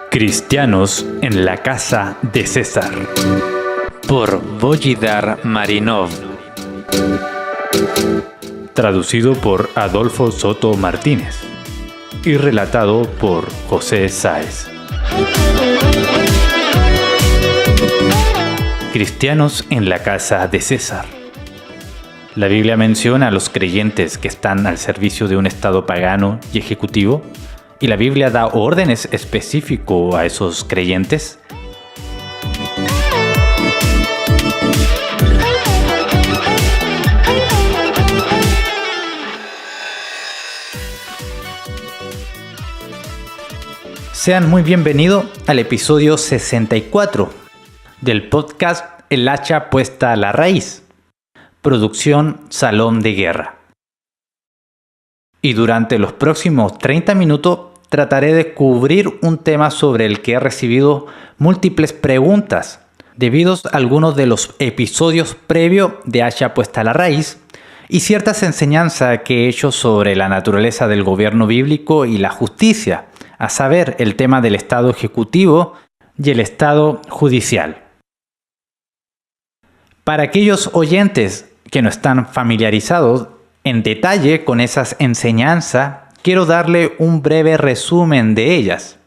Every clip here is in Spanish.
Cristianos en la casa de César, por Božidar Marinov. Traducido por Adolfo Soto Martínez y relatado por José Sáez. Cristianos en la casa de César. La Biblia menciona a los creyentes que están al servicio de un estado pagano y ejecutivo, y la Biblia da órdenes específicos a esos creyentes. Sean muy bienvenidos al episodio 64 del podcast El hacha puesta a la raíz. Producción Salón de Guerra. Y durante los próximos 30 minutos trataré de cubrir un tema sobre el que he recibido múltiples preguntas, debido a algunos de los episodios previos de Hacha puesta a la raíz y ciertas enseñanzas que he hecho sobre la naturaleza del gobierno bíblico y la justicia, a saber, el tema del Estado ejecutivo y el Estado judicial. Para aquellos oyentes que no están familiarizados en detalle con esas enseñanzas, quiero darle un breve resumen de ellas.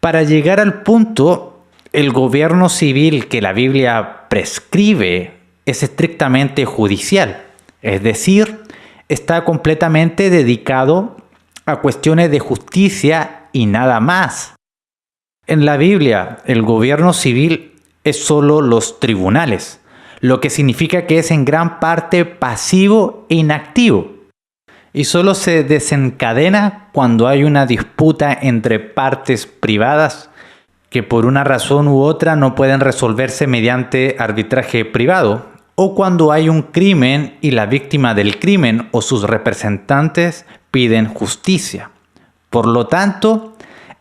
Para llegar al punto, el gobierno civil que la Biblia prescribe es estrictamente judicial, es decir, está completamente dedicado a cuestiones de justicia y nada más. En la Biblia, el gobierno civil es solo los tribunales, lo que significa que es en gran parte pasivo e inactivo, y solo se desencadena cuando hay una disputa entre partes privadas que por una razón u otra no pueden resolverse mediante arbitraje privado, o cuando hay un crimen y la víctima del crimen o sus representantes piden justicia. Por lo tanto,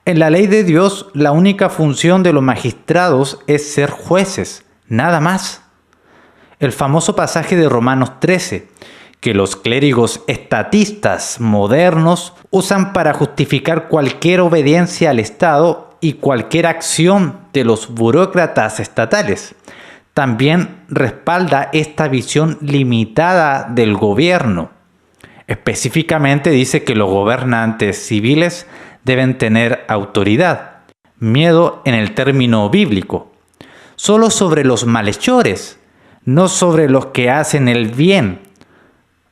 en la ley de Dios, la única función de los magistrados es ser jueces, nada más. El famoso pasaje de Romanos 13, que los clérigos estatistas modernos usan para justificar cualquier obediencia al Estado y cualquier acción de los burócratas estatales, también respalda esta visión limitada del gobierno. Específicamente dice que los gobernantes civiles deben tener autoridad, miedo en el término bíblico, solo sobre los malhechores, no sobre los que hacen el bien.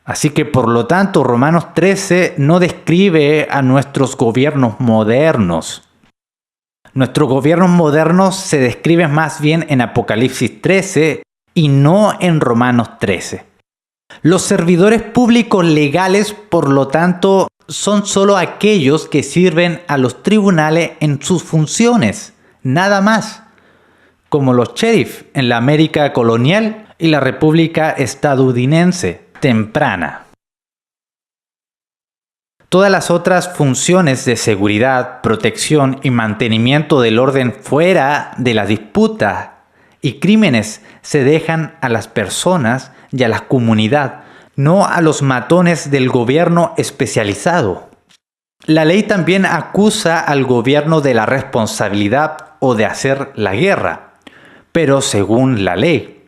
Así que por lo tanto Romanos 13 no describe a nuestros gobiernos modernos. Nuestros gobiernos modernos se describen más bien en Apocalipsis 13 y no en Romanos 13. Los servidores públicos legales, por lo tanto, son solo aquellos que sirven a los tribunales en sus funciones, nada más, como los sheriff en la América colonial y la República estadounidense temprana. Todas las otras funciones de seguridad, protección y mantenimiento del orden fuera de la disputa y crímenes se dejan a las personas y a la comunidad, no a los matones del gobierno especializado. La ley también acusa al gobierno de la responsabilidad o de hacer la guerra, pero según la ley,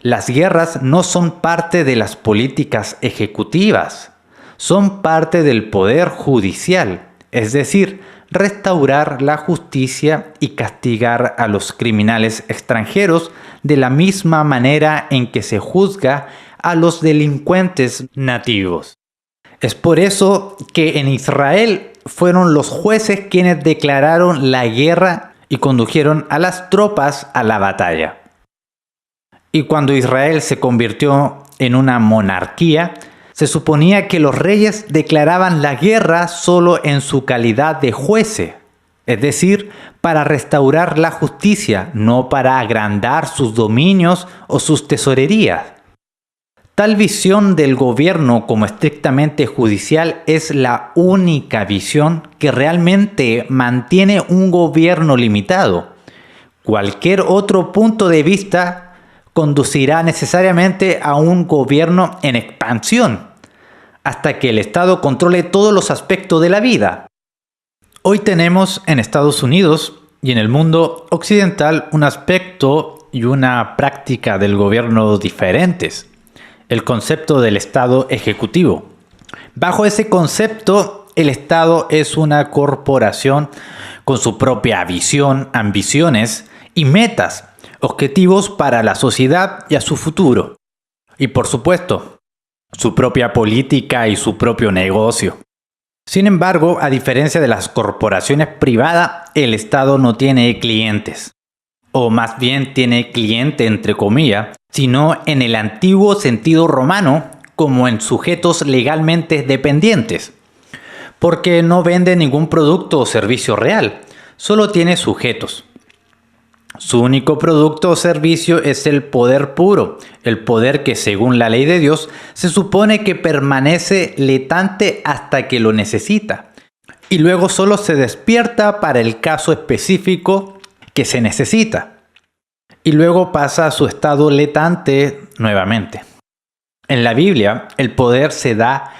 las guerras no son parte de las políticas ejecutivas, son parte del poder judicial, es decir, restaurar la justicia y castigar a los criminales extranjeros de la misma manera en que se juzga a los delincuentes nativos. Es por eso que en Israel fueron los jueces quienes declararon la guerra y condujeron a las tropas a la batalla. Y cuando Israel se convirtió en una monarquía, se suponía que los reyes declaraban la guerra solo en su calidad de jueces, es decir, para restaurar la justicia, no para agrandar sus dominios o sus tesorerías. Tal visión del gobierno como estrictamente judicial es la única visión que realmente mantiene un gobierno limitado. Cualquier otro punto de vista conducirá necesariamente a un gobierno en expansión. hasta que el Estado controle todos los aspectos de la vida. Hoy tenemos en Estados Unidos y en el mundo occidental un aspecto y una práctica del gobierno diferentes. El concepto del Estado ejecutivo. Bajo ese concepto, el Estado es una corporación con su propia visión, ambiciones y metas, objetivos para la sociedad y a su futuro. Y por supuesto, su propia política y su propio negocio. Sin embargo, a diferencia de las corporaciones privadas, el Estado no tiene clientes. O más bien tiene cliente entre comillas, sino en el antiguo sentido romano, como en sujetos legalmente dependientes. Porque no vende ningún producto o servicio real, solo tiene sujetos. Su único producto o servicio es el poder puro, el poder que según la ley de Dios se supone que permanece latente hasta que lo necesita. Y luego solo se despierta para el caso específico que se necesita. Y luego pasa a su estado latente nuevamente. En la Biblia, el poder se da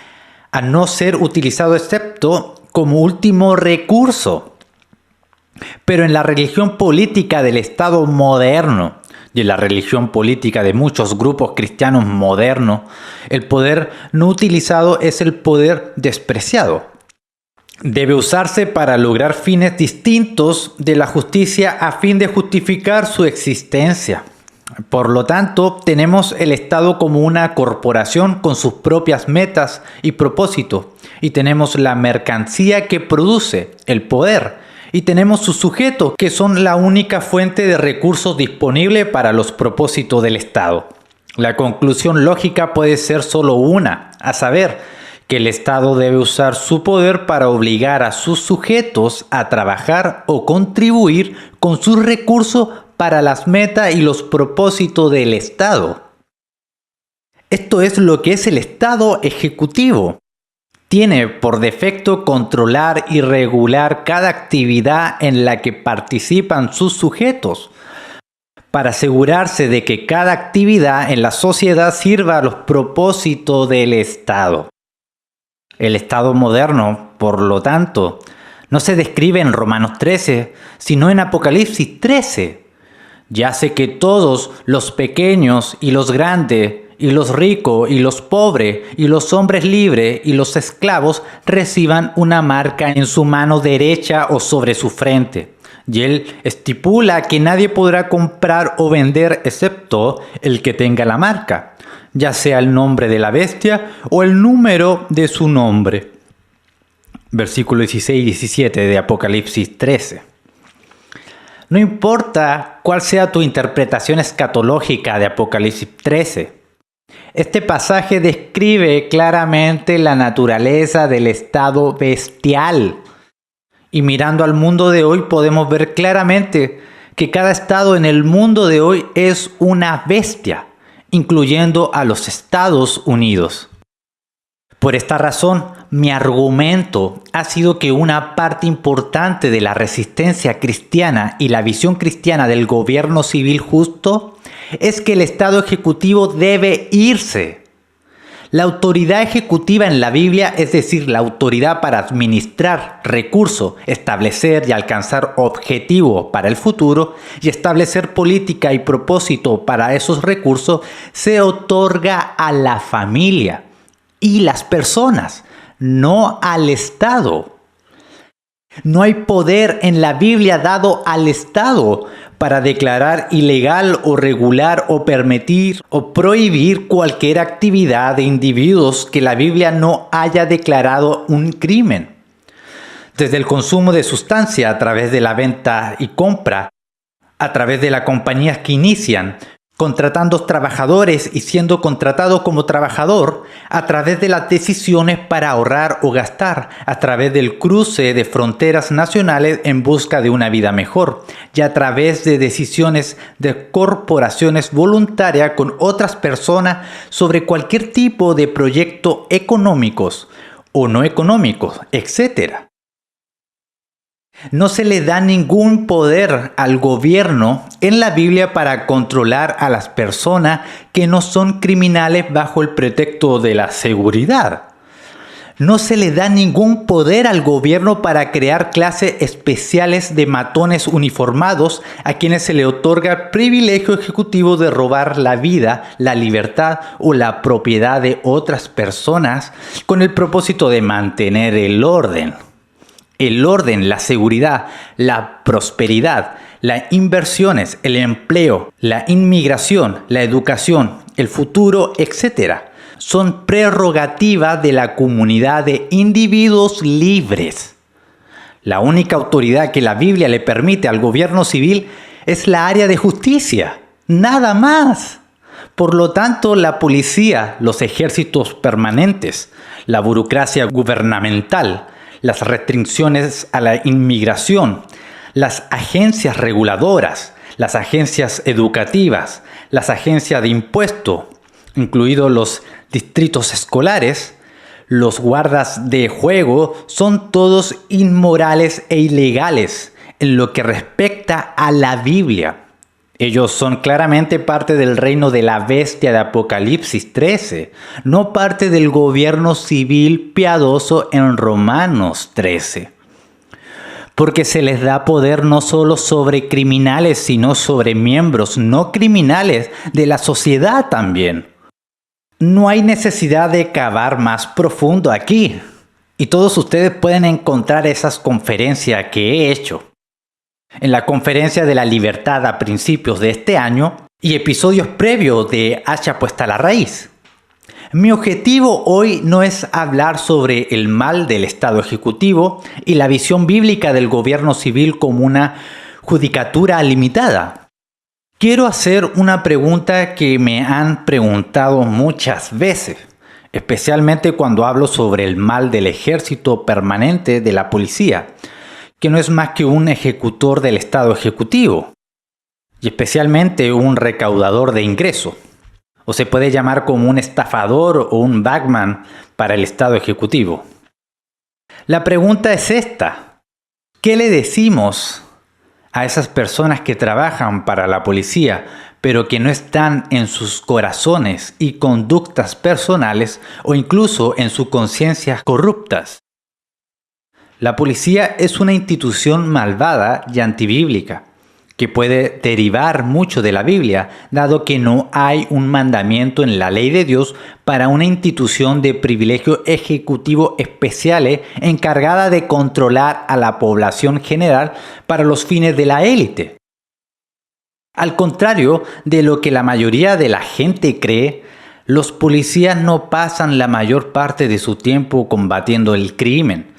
a no ser utilizado excepto como último recurso. Pero en la religión política del Estado moderno y en la religión política de muchos grupos cristianos modernos, el poder no utilizado es el poder despreciado. Debe usarse para lograr fines distintos de la justicia a fin de justificar su existencia. Por lo tanto, tenemos el Estado como una corporación con sus propias metas y propósitos. Y tenemos la mercancía que produce, el poder. Y tenemos sus sujetos, que son la única fuente de recursos disponible para los propósitos del Estado. La conclusión lógica puede ser solo una, a saber, que el Estado debe usar su poder para obligar a sus sujetos a trabajar o contribuir con sus recursos para las metas y los propósitos del Estado. Esto es lo que es el Estado ejecutivo. Tiene por defecto controlar y regular cada actividad en la que participan sus sujetos, para asegurarse de que cada actividad en la sociedad sirva a los propósitos del Estado. El Estado moderno, por lo tanto, no se describe en Romanos 13, sino en Apocalipsis 13. Y hace que todos, los pequeños y los grandes, y los ricos y los pobres, y los hombres libres y los esclavos, reciban una marca en su mano derecha o sobre su frente. Y él estipula que nadie podrá comprar o vender excepto el que tenga la marca, ya sea el nombre de la bestia o el número de su nombre. Versículos 16 y 17 de Apocalipsis 13. No importa cuál sea tu interpretación escatológica de Apocalipsis 13. Este pasaje describe claramente la naturaleza del estado bestial. Y mirando al mundo de hoy podemos ver claramente que cada estado en el mundo de hoy es una bestia, incluyendo a los Estados Unidos. Por esta razón, mi argumento ha sido que una parte importante de la resistencia cristiana y la visión cristiana del gobierno civil justo es que el Estado ejecutivo debe irse. La autoridad ejecutiva en la Biblia, es decir, la autoridad para administrar recursos, establecer y alcanzar objetivos para el futuro y establecer política y propósito para esos recursos, se otorga a la familia y las personas, no al Estado. No hay poder en la Biblia dado al Estado para declarar ilegal o regular o permitir o prohibir cualquier actividad de individuos que la Biblia no haya declarado un crimen. Desde el consumo de sustancia a través de la venta y compra, a través de las compañías que inician, contratando trabajadores y siendo contratado como trabajador, a través de las decisiones para ahorrar o gastar, a través del cruce de fronteras nacionales en busca de una vida mejor, y a través de decisiones de corporaciones voluntarias con otras personas sobre cualquier tipo de proyecto económicos o no económicos, etc. No se le da ningún poder al gobierno en la Biblia para controlar a las personas que no son criminales bajo el pretexto de la seguridad. No se le da ningún poder al gobierno para crear clases especiales de matones uniformados a quienes se le otorga el privilegio ejecutivo de robar la vida, la libertad o la propiedad de otras personas con el propósito de mantener el orden. El orden, la seguridad, la prosperidad, las inversiones, el empleo, la inmigración, la educación, el futuro, etc. son prerrogativas de la comunidad de individuos libres. La única autoridad que la Biblia le permite al gobierno civil es la área de justicia, nada más. Por lo tanto, la policía, los ejércitos permanentes, la burocracia gubernamental, las restricciones a la inmigración, las agencias reguladoras, las agencias educativas, las agencias de impuestos, incluidos los distritos escolares, los guardas de juego, son todos inmorales e ilegales en lo que respecta a la Biblia. Ellos son claramente parte del reino de la bestia de Apocalipsis 13, no parte del gobierno civil piadoso en Romanos 13. Porque se les da poder no solo sobre criminales, sino sobre miembros no criminales de la sociedad también. No hay necesidad de cavar más profundo aquí. Y todos ustedes pueden encontrar esas conferencias que he hecho. En la conferencia de la libertad a principios de este año y episodios previos de Hacha puesta a la raíz. Mi objetivo hoy no es hablar sobre el mal del Estado Ejecutivo y la visión bíblica del gobierno civil como una judicatura limitada. Quiero hacer una pregunta que me han preguntado muchas veces, especialmente cuando hablo sobre el mal del ejército permanente de la policía, que no es más que un ejecutor del Estado Ejecutivo, y especialmente un recaudador de ingresos, o se puede llamar como un estafador o un bagman para el Estado Ejecutivo. La pregunta es esta: ¿qué le decimos a esas personas que trabajan para la policía, pero que no están en sus corazones y conductas personales o incluso en sus conciencias corruptas? La policía es una institución malvada y antibíblica, que puede derivar mucho de la Biblia, dado que no hay un mandamiento en la ley de Dios para una institución de privilegio ejecutivo especiales encargada de controlar a la población general para los fines de la élite. Al contrario de lo que la mayoría de la gente cree, los policías no pasan la mayor parte de su tiempo combatiendo el crimen.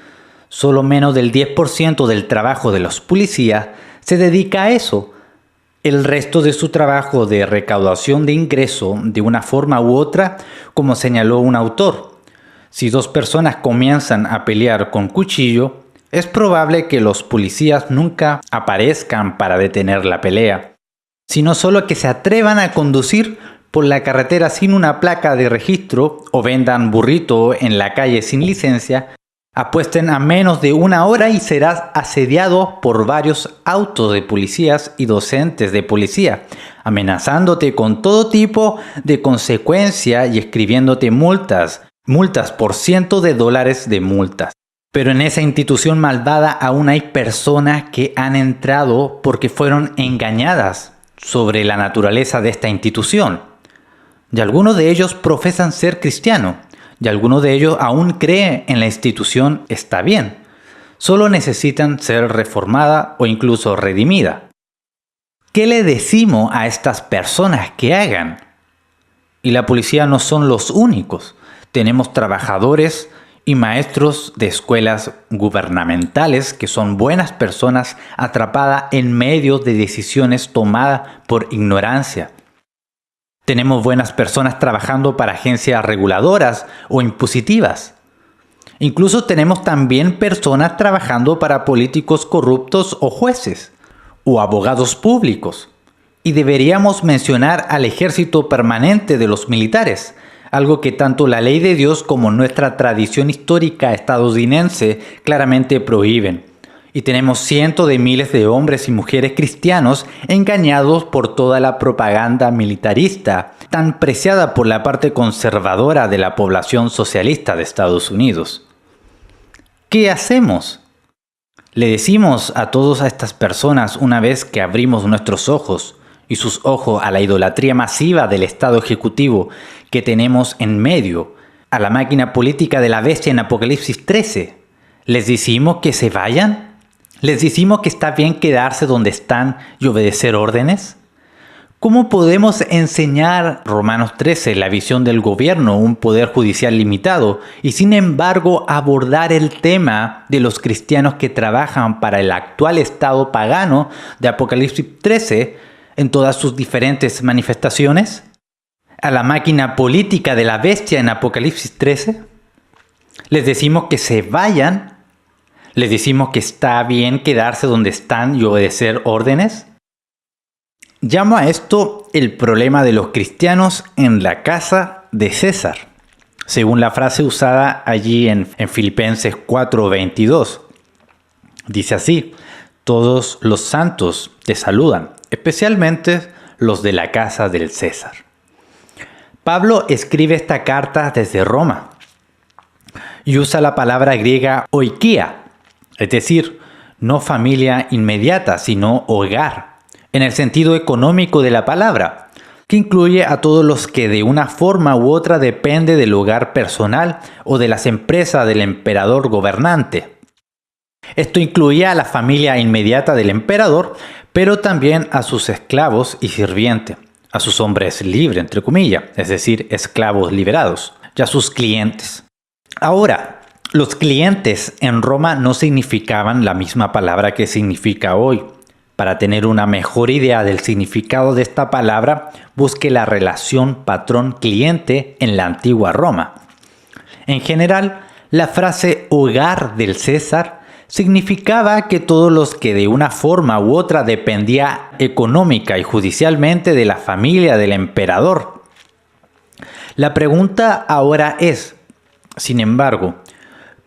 Solo menos del 10% del trabajo de los policías se dedica a eso. El resto de su trabajo de recaudación de ingreso de una forma u otra, como señaló un autor. Si dos personas comienzan a pelear con cuchillo, es probable que los policías nunca aparezcan para detener la pelea, sino solo que se atrevan a conducir por la carretera sin una placa de registro o vendan burrito en la calle sin licencia. Apuesten a menos de una hora y serás asediado por varios autos de policías y docentes de policía, amenazándote con todo tipo de consecuencia y escribiéndote multas por cientos de dólares de multas. Pero en esa institución malvada aún hay personas que han entrado porque fueron engañadas sobre la naturaleza de esta institución. Y algunos de ellos profesan ser cristianos. Y algunos de ellos aún creen en la institución está bien. Solo necesitan ser reformada o incluso redimida. ¿Qué le decimos a estas personas que hagan? Y la policía no son los únicos. Tenemos trabajadores y maestros de escuelas gubernamentales que son buenas personas atrapadas en medio de decisiones tomadas por ignorancia. Tenemos buenas personas trabajando para agencias reguladoras o impositivas. Incluso tenemos también personas trabajando para políticos corruptos o jueces o abogados públicos. Y deberíamos mencionar al ejército permanente de los militares, algo que tanto la ley de Dios como nuestra tradición histórica estadounidense claramente prohíben. Y tenemos cientos de miles de hombres y mujeres cristianos engañados por toda la propaganda militarista, tan preciada por la parte conservadora de la población socialista de Estados Unidos. ¿Qué hacemos? Le decimos a todas estas personas, una vez que abrimos nuestros ojos y sus ojos a la idolatría masiva del Estado ejecutivo que tenemos en medio, a la máquina política de la bestia en Apocalipsis 13, ¿les decimos que se vayan? ¿Les decimos que está bien quedarse donde están y obedecer órdenes? ¿Cómo podemos enseñar Romanos 13, la visión del gobierno, un poder judicial limitado, y sin embargo abordar el tema de los cristianos que trabajan para el actual estado pagano de Apocalipsis 13 en todas sus diferentes manifestaciones? ¿A la máquina política de la bestia en Apocalipsis 13? ¿Les decimos que se vayan? ¿Les decimos que está bien quedarse donde están y obedecer órdenes? Llamo a esto el problema de los cristianos en la casa de César, según la frase usada allí en Filipenses 4:22. Dice así: todos los santos te saludan, especialmente los de la casa del César. Pablo escribe esta carta desde Roma y usa la palabra griega oikia, es decir, no familia inmediata, sino hogar, en el sentido económico de la palabra, que incluye a todos los que de una forma u otra depende del hogar personal o de las empresas del emperador gobernante. Esto incluía a la familia inmediata del emperador, pero también a sus esclavos y sirvientes, a sus hombres libres, entre comillas, es decir, esclavos liberados, y a sus clientes. Ahora, los clientes en Roma no significaban la misma palabra que significa hoy. Para tener una mejor idea del significado de esta palabra, busque la relación patrón-cliente en la antigua Roma. En general, la frase hogar del César significaba que todos los que de una forma u otra dependía económica y judicialmente de la familia del emperador. La pregunta ahora es, sin embargo,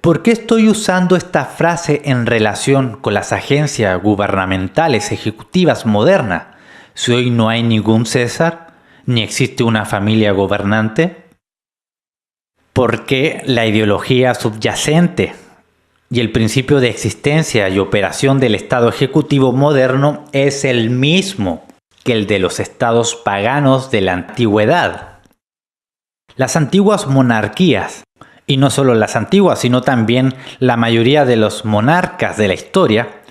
¿por qué estoy usando esta frase en relación con las agencias gubernamentales ejecutivas modernas si hoy no hay ningún César ni existe una familia gobernante? Porque la ideología subyacente y el principio de existencia y operación del Estado ejecutivo moderno es el mismo que el de los estados paganos de la antigüedad. Las antiguas monarquías, y no solo las antiguas, sino también la mayoría de los monarcas de la historia,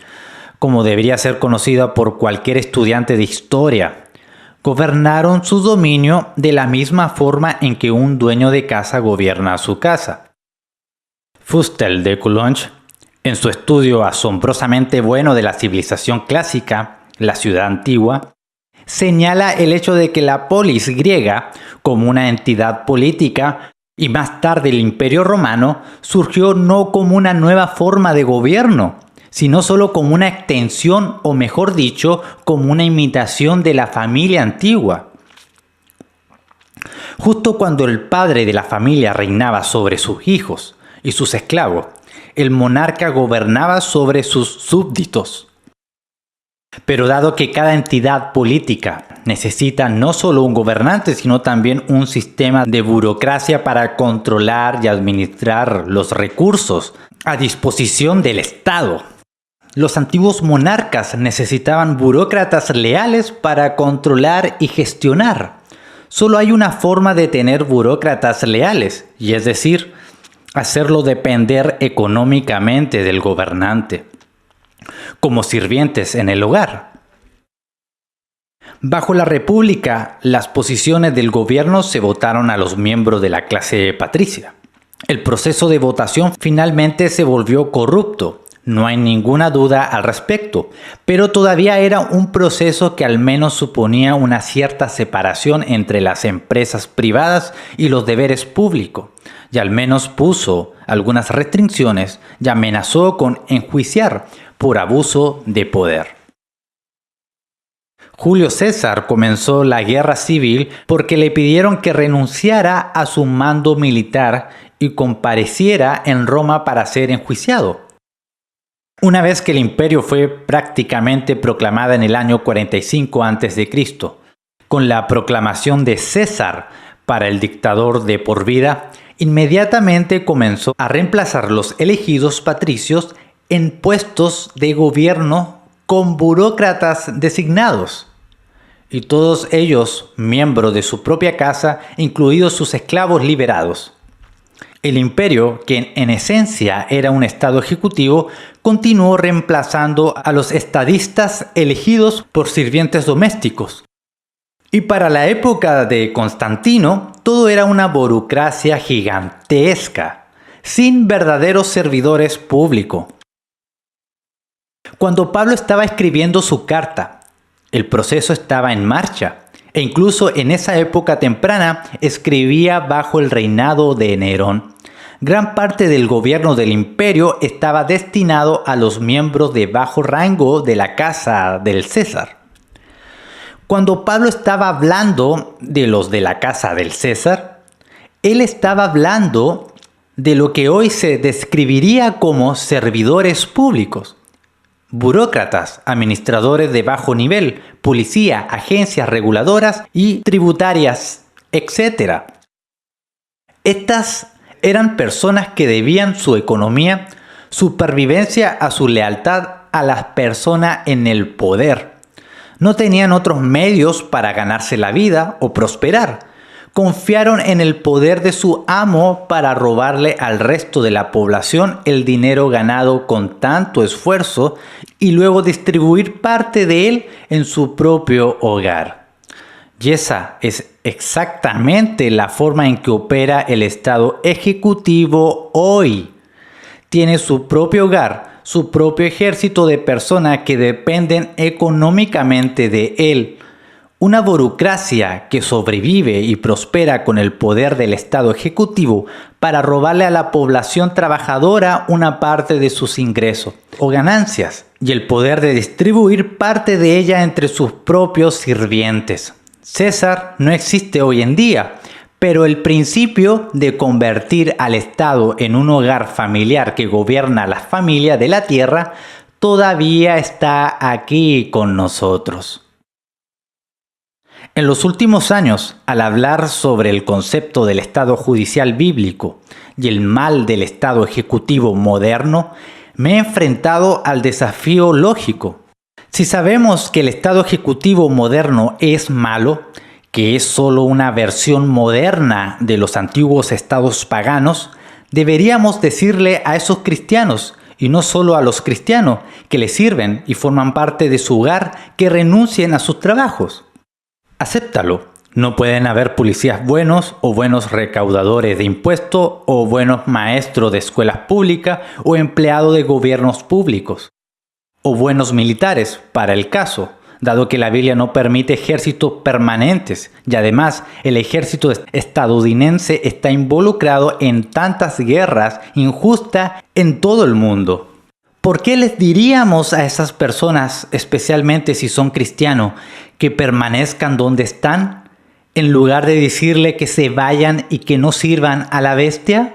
como debería ser conocida por cualquier estudiante de historia, gobernaron su dominio de la misma forma en que un dueño de casa gobierna su casa. Fustel de Coulanges, en su estudio asombrosamente bueno de la civilización clásica, la ciudad antigua, señala el hecho de que la polis griega, como una entidad política, y más tarde el Imperio Romano, surgió no como una nueva forma de gobierno, sino solo como una extensión, o mejor dicho, como una imitación de la familia antigua. Justo cuando el padre de la familia reinaba sobre sus hijos y sus esclavos, el monarca gobernaba sobre sus súbditos. Pero dado que cada entidad política necesita no solo un gobernante, sino también un sistema de burocracia para controlar y administrar los recursos a disposición del Estado. Los antiguos monarcas necesitaban burócratas leales para controlar y gestionar. Solo hay una forma de tener burócratas leales, y es decir, hacerlo depender económicamente del gobernante, como sirvientes en el hogar. Bajo la República, las posiciones del gobierno se votaron a los miembros de la clase patricia. El proceso de votación finalmente se volvió corrupto, no hay ninguna duda al respecto, pero todavía era un proceso que al menos suponía una cierta separación entre las empresas privadas y los deberes públicos, y al menos puso algunas restricciones y amenazó con enjuiciar por abuso de poder. Julio César comenzó la guerra civil porque le pidieron que renunciara a su mando militar y compareciera en Roma para ser enjuiciado. Una vez que el imperio fue prácticamente proclamada en el año 45 a.C., con la proclamación de César para el dictador de por vida, inmediatamente comenzó a reemplazar los elegidos patricios en puestos de gobierno con burócratas designados, y todos ellos miembros de su propia casa, incluidos sus esclavos liberados. El imperio, que en esencia era un estado ejecutivo, continuó reemplazando a los estadistas elegidos por sirvientes domésticos. Y para la época de Constantino, todo era una burocracia gigantesca, sin verdaderos servidores públicos. Cuando Pablo estaba escribiendo su carta, el proceso estaba en marcha, e incluso en esa época temprana escribía bajo el reinado de Nerón. Gran parte del gobierno del imperio estaba destinado a los miembros de bajo rango de la casa del César. Cuando Pablo estaba hablando de los de la casa del César, él estaba hablando de lo que hoy se describiría como servidores públicos, burócratas, administradores de bajo nivel, policía, agencias reguladoras y tributarias, etc. Estas eran personas que debían su economía, supervivencia a su lealtad a las personas en el poder. No tenían otros medios para ganarse la vida o prosperar. Confiaron en el poder de su amo para robarle al resto de la población el dinero ganado con tanto esfuerzo y luego distribuir parte de él en su propio hogar. Y esa es exactamente la forma en que opera el Estado ejecutivo hoy. Tiene su propio hogar, su propio ejército de personas que dependen económicamente de él. Una burocracia que sobrevive y prospera con el poder del Estado ejecutivo para robarle a la población trabajadora una parte de sus ingresos o ganancias y el poder de distribuir parte de ella entre sus propios sirvientes. César no existe hoy en día, pero el principio de convertir al Estado en un hogar familiar que gobierna a la familia de la tierra todavía está aquí con nosotros. En los últimos años, al hablar sobre el concepto del Estado judicial bíblico y el mal del Estado ejecutivo moderno, me he enfrentado al desafío lógico. Si sabemos que el Estado ejecutivo moderno es malo, que es solo una versión moderna de los antiguos estados paganos, deberíamos decirle a esos cristianos, y no solo a los cristianos que les sirven y forman parte de su hogar, que renuncien a sus trabajos. Acéptalo. No pueden haber policías buenos o buenos recaudadores de impuestos o buenos maestros de escuelas públicas o empleados de gobiernos públicos o buenos militares para el caso, dado que la Biblia no permite ejércitos permanentes y además el ejército estadounidense está involucrado en tantas guerras injustas en todo el mundo. ¿Por qué les diríamos a esas personas, especialmente si son cristianos, que permanezcan donde están, en lugar de decirle que se vayan y que no sirvan a la bestia?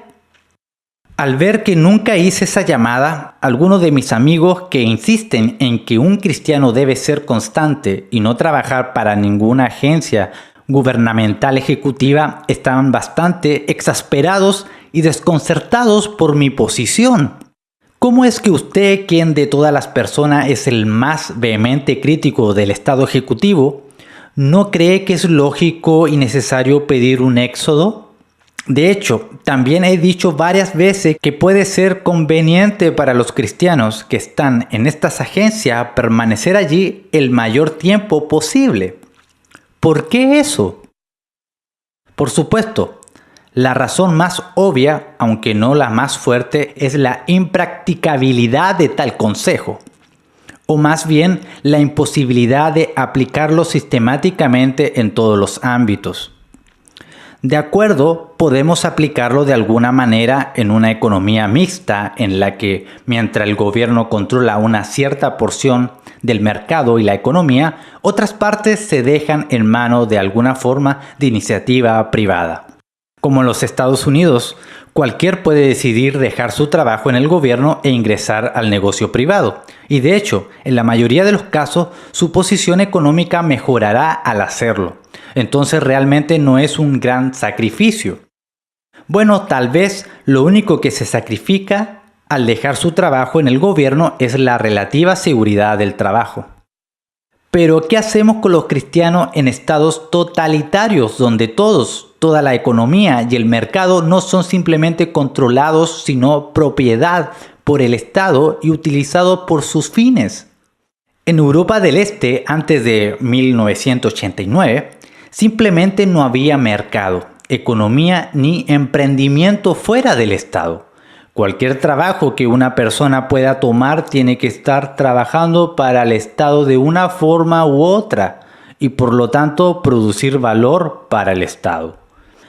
Al ver que nunca hice esa llamada, algunos de mis amigos que insisten en que un cristiano debe ser constante y no trabajar para ninguna agencia gubernamental ejecutiva estaban bastante exasperados y desconcertados por mi posición. ¿Cómo es que usted, quien de todas las personas es el más vehemente crítico del Estado ejecutivo, no cree que es lógico y necesario pedir un éxodo? De hecho, también he dicho varias veces que puede ser conveniente para los cristianos que están en estas agencias permanecer allí el mayor tiempo posible. ¿Por qué eso? Por supuesto, la razón más obvia, aunque no la más fuerte, es la impracticabilidad de tal consejo, o más bien la imposibilidad de aplicarlo sistemáticamente en todos los ámbitos. De acuerdo, podemos aplicarlo de alguna manera en una economía mixta en la que, mientras el gobierno controla una cierta porción del mercado y la economía, otras partes se dejan en manos de alguna forma de iniciativa privada. Como en los Estados Unidos, cualquiera puede decidir dejar su trabajo en el gobierno e ingresar al negocio privado. Y de hecho, en la mayoría de los casos, su posición económica mejorará al hacerlo. Entonces realmente no es un gran sacrificio. Bueno, tal vez lo único que se sacrifica al dejar su trabajo en el gobierno es la relativa seguridad del trabajo. Pero, ¿qué hacemos con los cristianos en estados totalitarios donde toda la economía y el mercado no son simplemente controlados, sino propiedad por el Estado y utilizados por sus fines? En Europa del Este, antes de 1989, simplemente no había mercado, economía ni emprendimiento fuera del Estado. Cualquier trabajo que una persona pueda tomar tiene que estar trabajando para el Estado de una forma u otra y por lo tanto producir valor para el Estado.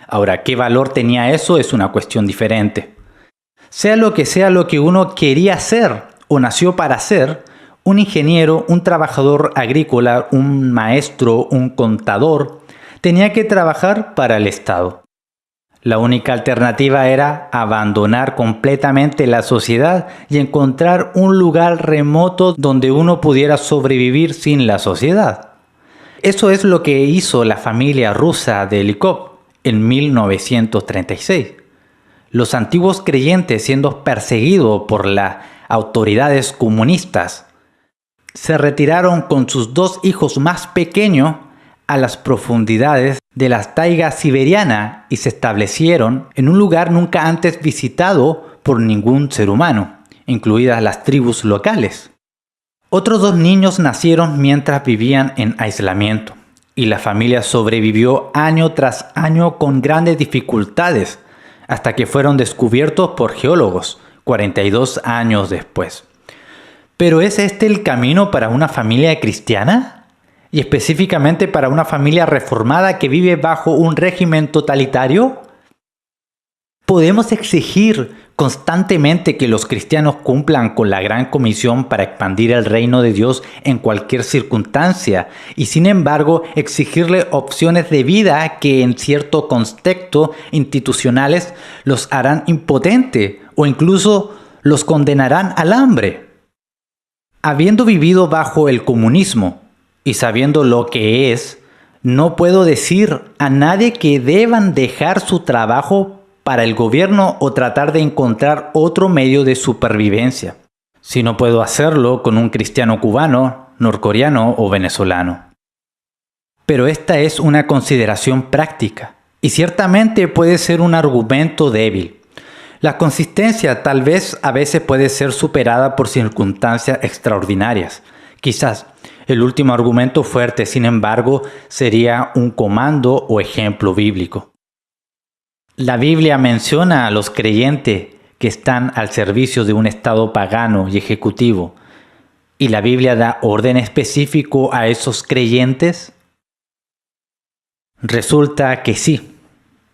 Ahora, ¿qué valor tenía eso? Es una cuestión diferente. Sea lo que uno quería hacer o nació para hacer, un ingeniero, un trabajador agrícola, un maestro, un contador, tenía que trabajar para el Estado. La única alternativa era abandonar completamente la sociedad y encontrar un lugar remoto donde uno pudiera sobrevivir sin la sociedad. Eso es lo que hizo la familia rusa de Likov en 1936. Los antiguos creyentes, siendo perseguidos por las autoridades comunistas, se retiraron con sus 2 hijos más pequeños a las profundidades de la taiga siberiana y se establecieron en un lugar nunca antes visitado por ningún ser humano, incluidas las tribus locales. Otros 2 niños nacieron mientras vivían en aislamiento y la familia sobrevivió año tras año con grandes dificultades hasta que fueron descubiertos por geólogos 42 años después. ¿Pero es este el camino para una familia cristiana? Y específicamente para una familia reformada que vive bajo un régimen totalitario. ¿Podemos exigir constantemente que los cristianos cumplan con la gran comisión para expandir el reino de Dios en cualquier circunstancia y sin embargo exigirle opciones de vida que en cierto contexto institucionales los harán impotentes o incluso los condenarán al hambre? Habiendo vivido bajo el comunismo y sabiendo lo que es, no puedo decir a nadie que deban dejar su trabajo para el gobierno o tratar de encontrar otro medio de supervivencia. Si no puedo hacerlo con un cristiano cubano, norcoreano o venezolano. Pero esta es una consideración práctica y ciertamente puede ser un argumento débil. La consistencia tal vez a veces puede ser superada por circunstancias extraordinarias. Quizás el último argumento fuerte, sin embargo, sería un comando o ejemplo bíblico. La Biblia menciona a los creyentes que están al servicio de un estado pagano y ejecutivo. ¿Y la Biblia da orden específico a esos creyentes? Resulta que sí.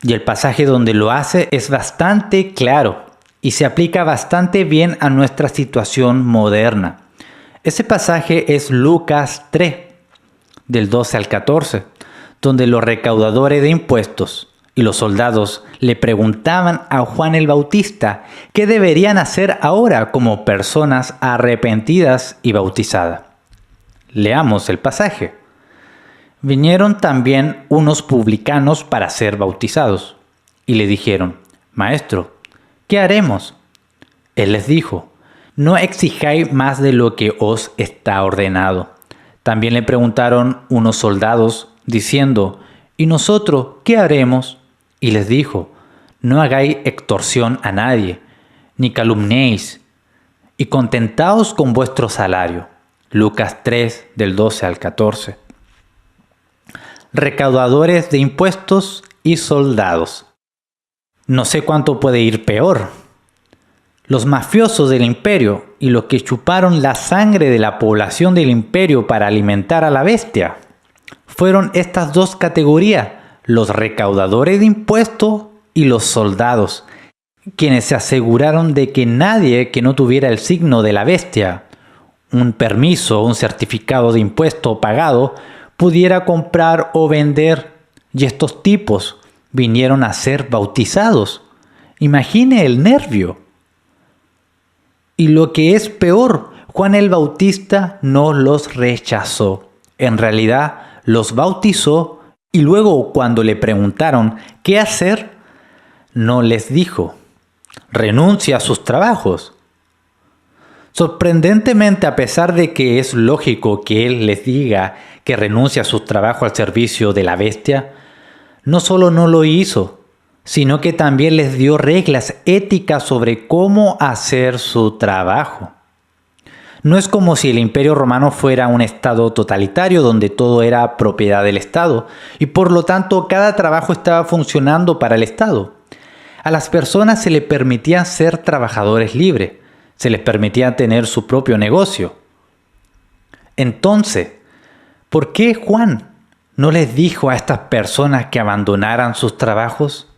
Y el pasaje donde lo hace es bastante claro y se aplica bastante bien a nuestra situación moderna. Ese pasaje es Lucas 3, del 12 al 14, donde los recaudadores de impuestos y los soldados le preguntaban a Juan el Bautista qué deberían hacer ahora como personas arrepentidas y bautizadas. Leamos el pasaje. Vinieron también unos publicanos para ser bautizados y le dijeron: Maestro, ¿qué haremos? Él les dijo: no exijáis más de lo que os está ordenado. También le preguntaron unos soldados, diciendo: ¿y nosotros qué haremos? Y les dijo: no hagáis extorsión a nadie, ni calumniéis, y contentaos con vuestro salario. Lucas 3, del 12 al 14. Recaudadores de impuestos y soldados. No sé cuánto puede ir peor. Los mafiosos del imperio y los que chuparon la sangre de la población del imperio para alimentar a la bestia. Fueron estas 2 categorías, los recaudadores de impuestos y los soldados, quienes se aseguraron de que nadie que no tuviera el signo de la bestia, un permiso o un certificado de impuesto pagado, pudiera comprar o vender, y estos tipos vinieron a ser bautizados. Imagine el nervio. Y lo que es peor, Juan el Bautista no los rechazó. En realidad, los bautizó y luego cuando le preguntaron qué hacer, no les dijo: renuncia a sus trabajos. Sorprendentemente, a pesar de que es lógico que él les diga que renuncie a su trabajo al servicio de la bestia, no solo no lo hizo, sino que también les dio reglas éticas sobre cómo hacer su trabajo. No es como si el Imperio Romano fuera un estado totalitario donde todo era propiedad del Estado y por lo tanto cada trabajo estaba funcionando para el Estado. A las personas se les permitía ser trabajadores libres, se les permitía tener su propio negocio. Entonces, ¿por qué Juan no les dijo a estas personas que abandonaran sus trabajos?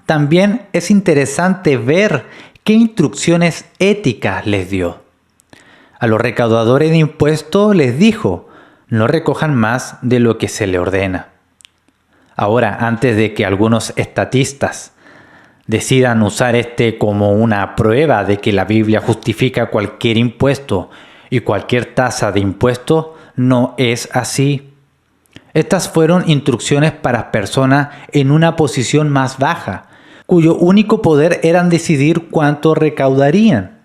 También es interesante ver qué instrucciones éticas les dio. A los recaudadores de impuestos les dijo: no recojan más de lo que se le ordena. Ahora, antes de que algunos estatistas decidan usar como una prueba de que la Biblia justifica cualquier impuesto y cualquier tasa de impuesto, no es así. Estas fueron instrucciones para personas en una posición más baja, cuyo único poder era decidir cuánto recaudarían.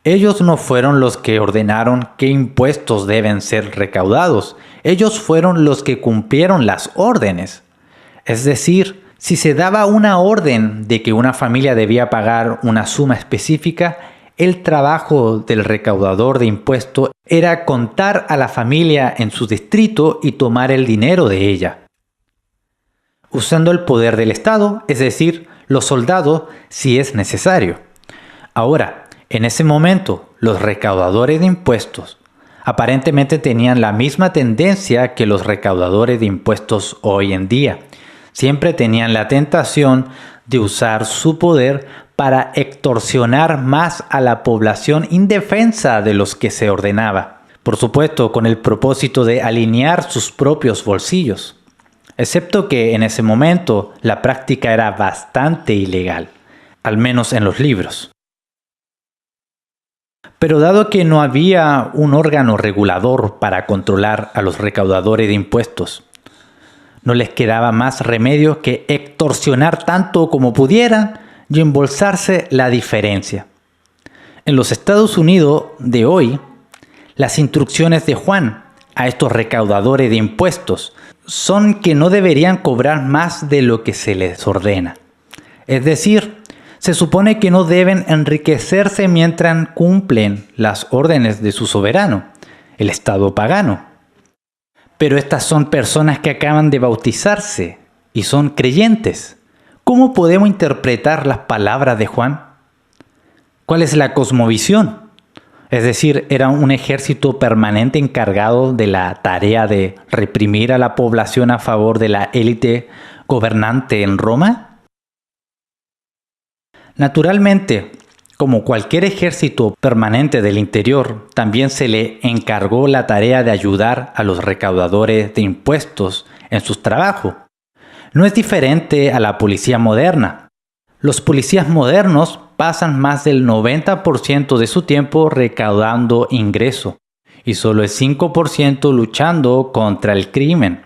Ellos no fueron los que ordenaron qué impuestos deben ser recaudados. Ellos fueron los que cumplieron las órdenes. Es decir, si se daba una orden de que una familia debía pagar una suma específica, el trabajo del recaudador de impuestos era contar a la familia en su distrito y tomar el dinero de ella. Usando el poder del Estado, es decir, los soldados, si es necesario. Ahora, en ese momento, los recaudadores de impuestos aparentemente tenían la misma tendencia que los recaudadores de impuestos hoy en día. Siempre tenían la tentación de usar su poder para extorsionar más a la población indefensa de los que se ordenaba. Por supuesto, con el propósito de alinear sus propios bolsillos. Excepto que en ese momento la práctica era bastante ilegal, al menos en los libros. Pero dado que no había un órgano regulador para controlar a los recaudadores de impuestos, no les quedaba más remedio que extorsionar tanto como pudieran y embolsarse la diferencia. En los Estados Unidos de hoy, las instrucciones de Juan a estos recaudadores de impuestos son que no deberían cobrar más de lo que se les ordena. Es decir, se supone que no deben enriquecerse mientras cumplen las órdenes de su soberano, el Estado pagano. Pero estas son personas que acaban de bautizarse y son creyentes. ¿Cómo podemos interpretar las palabras de Juan? ¿Cuál es la cosmovisión? Es decir, ¿era un ejército permanente encargado de la tarea de reprimir a la población a favor de la élite gobernante en Roma? Naturalmente, como cualquier ejército permanente del interior, también se le encargó la tarea de ayudar a los recaudadores de impuestos en sus trabajos. No es diferente a la policía moderna. Los policías modernos pasan más del 90% de su tiempo recaudando ingresos y solo el 5% luchando contra el crimen.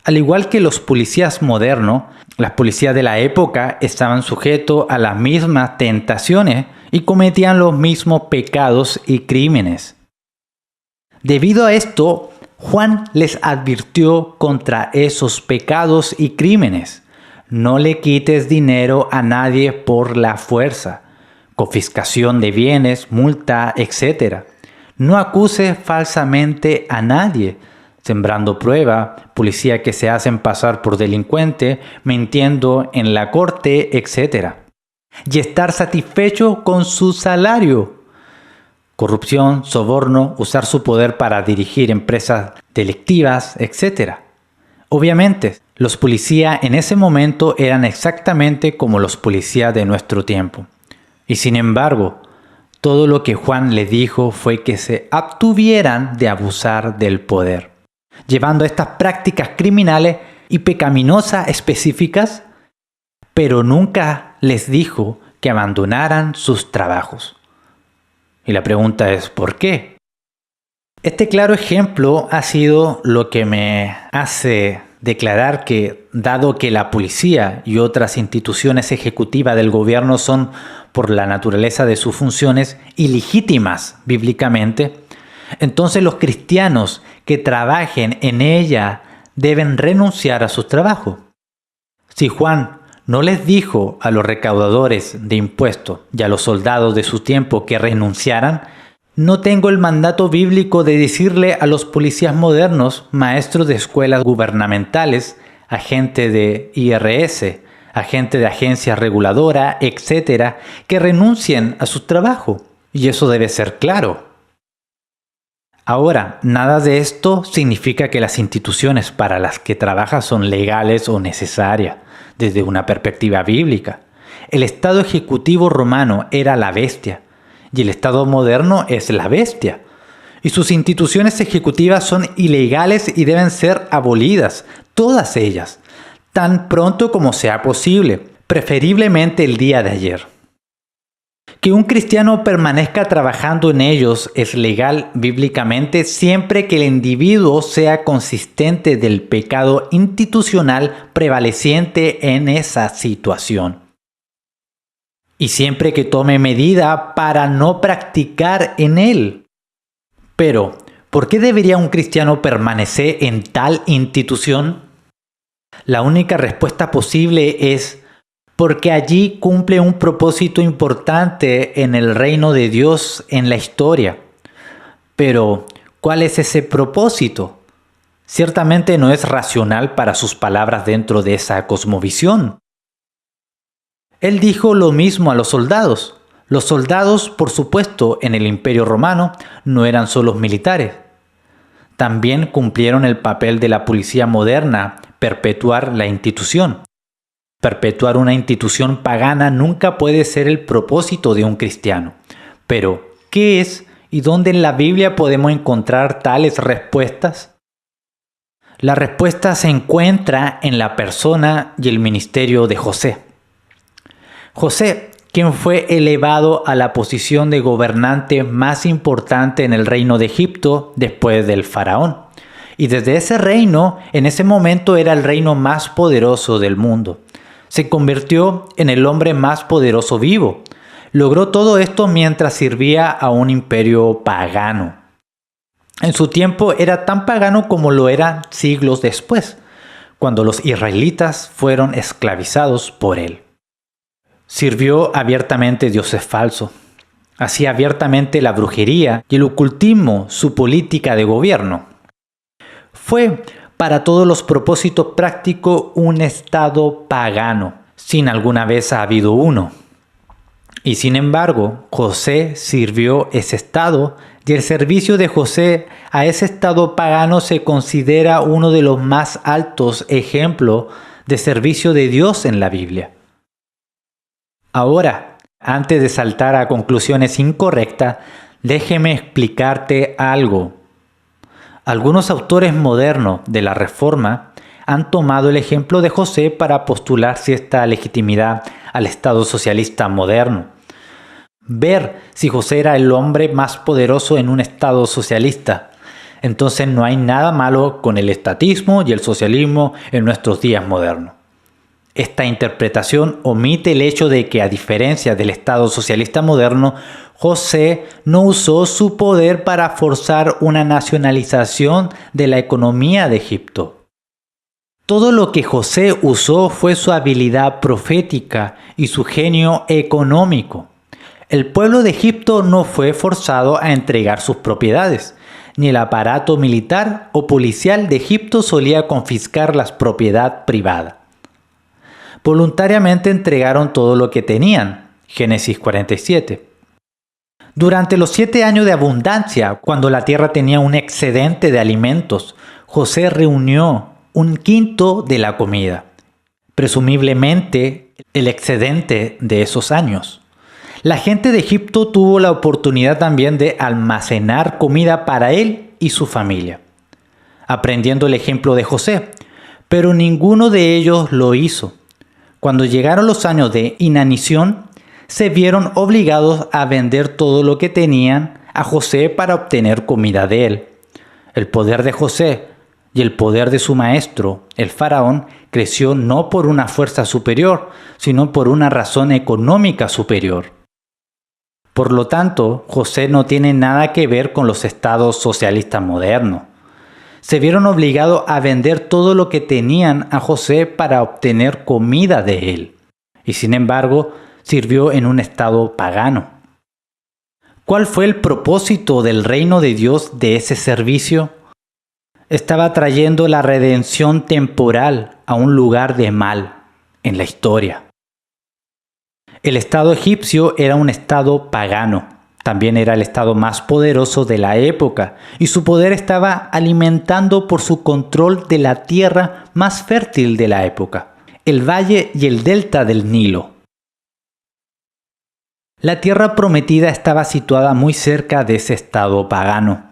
Al igual que los policías modernos, las policías de la época estaban sujetos a las mismas tentaciones y cometían los mismos pecados y crímenes. Debido a esto, Juan les advirtió contra esos pecados y crímenes. No le quites dinero a nadie por la fuerza, confiscación de bienes, multa, etc. No acuses falsamente a nadie, sembrando prueba, policía que se hacen pasar por delincuente, mintiendo en la corte, etc. Y estar satisfecho con su salario. Corrupción, soborno, usar su poder para dirigir empresas delictivas, etc. Obviamente, los policías en ese momento eran exactamente como los policías de nuestro tiempo. Y sin embargo, todo lo que Juan les dijo fue que se abstuvieran de abusar del poder, llevando estas prácticas criminales y pecaminosas específicas, pero nunca les dijo que abandonaran sus trabajos. Y la pregunta es, ¿por qué? Este claro ejemplo ha sido lo que me hace declarar que, dado que la policía y otras instituciones ejecutivas del gobierno son, por la naturaleza de sus funciones, ilegítimas bíblicamente, entonces los cristianos que trabajen en ella deben renunciar a su trabajo. Si Juan no les dijo a los recaudadores de impuestos y a los soldados de su tiempo que renunciaran, no tengo el mandato bíblico de decirle a los policías modernos, maestros de escuelas gubernamentales, agentes de IRS, agentes de agencia reguladora, etc., que renuncien a su trabajo. Y eso debe ser claro. Ahora, nada de esto significa que las instituciones para las que trabaja son legales o necesarias desde una perspectiva bíblica. El Estado ejecutivo romano era la bestia y el Estado moderno es la bestia. Y sus instituciones ejecutivas son ilegales y deben ser abolidas, todas ellas, tan pronto como sea posible, preferiblemente el día de ayer. Que un cristiano permanezca trabajando en ellos es legal bíblicamente siempre que el individuo sea consciente del pecado institucional prevaleciente en esa situación. Y siempre que tome medida para no practicar en él. Pero, ¿por qué debería un cristiano permanecer en tal institución? La única respuesta posible es porque allí cumple un propósito importante en el reino de Dios en la historia. Pero, ¿cuál es ese propósito? Ciertamente no es racional para sus palabras dentro de esa cosmovisión. Él dijo lo mismo a los soldados. Los soldados, por supuesto, en el Imperio Romano no eran solo militares. También cumplieron el papel de la policía moderna, perpetuar la institución. Perpetuar una institución pagana nunca puede ser el propósito de un cristiano. Pero, ¿qué es y dónde en la Biblia podemos encontrar tales respuestas? La respuesta se encuentra en la persona y el ministerio de José. José, quien fue elevado a la posición de gobernante más importante en el reino de Egipto después del faraón. Y desde ese reino, en ese momento era el reino más poderoso del mundo. Se convirtió en el hombre más poderoso vivo. Logró todo esto mientras servía a un imperio pagano. En su tiempo era tan pagano como lo era siglos después, cuando los israelitas fueron esclavizados por él. Sirvió abiertamente dioses falsos. Hacía abiertamente la brujería y el ocultismo su política de gobierno. Fue para todos los propósitos prácticos un estado pagano, sin alguna vez ha habido uno. Y sin embargo, José sirvió ese estado y el servicio de José a ese estado pagano se considera uno de los más altos ejemplos de servicio de Dios en la Biblia. Ahora, antes de saltar a conclusiones incorrectas, déjeme explicarte algo. Algunos autores modernos de la Reforma han tomado el ejemplo de José para postular cierta legitimidad al Estado socialista moderno. Ver si José era el hombre más poderoso en un Estado socialista. Entonces no hay nada malo con el estatismo y el socialismo en nuestros días modernos. Esta interpretación omite el hecho de que, a diferencia del Estado socialista moderno, José no usó su poder para forzar una nacionalización de la economía de Egipto. Todo lo que José usó fue su habilidad profética y su genio económico. El pueblo de Egipto no fue forzado a entregar sus propiedades, ni el aparato militar o policial de Egipto solía confiscar las propiedades privadas. Voluntariamente entregaron todo lo que tenían. Génesis 47. Durante los 7 años de abundancia, cuando la tierra tenía un excedente de alimentos, José reunió 1/5 de la comida, presumiblemente el excedente de esos años. La gente de Egipto tuvo la oportunidad también de almacenar comida para él y su familia, aprendiendo el ejemplo de José, pero ninguno de ellos lo hizo. Cuando llegaron los años de inanición, se vieron obligados a vender todo lo que tenían a José para obtener comida de él. El poder de José y el poder de su maestro, el faraón, creció no por una fuerza superior, sino por una razón económica superior. Por lo tanto, José no tiene nada que ver con los estados socialistas modernos. Se vieron obligados a vender todo lo que tenían a José para obtener comida de él, y sin embargo, sirvió en un estado pagano. ¿Cuál fue el propósito del reino de Dios de ese servicio? Estaba trayendo la redención temporal a un lugar de mal en la historia. El estado egipcio era un estado pagano. También era el estado más poderoso de la época y su poder estaba alimentando por su control de la tierra más fértil de la época, el valle y el delta del Nilo. La tierra prometida estaba situada muy cerca de ese estado pagano.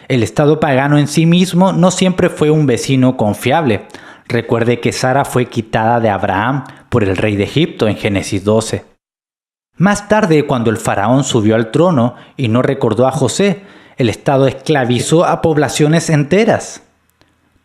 El estado pagano en sí mismo no siempre fue un vecino confiable. Recuerde que Sara fue quitada de Abraham por el rey de Egipto en Génesis 12. Más tarde, cuando el faraón subió al trono y no recordó a José, el estado esclavizó a poblaciones enteras.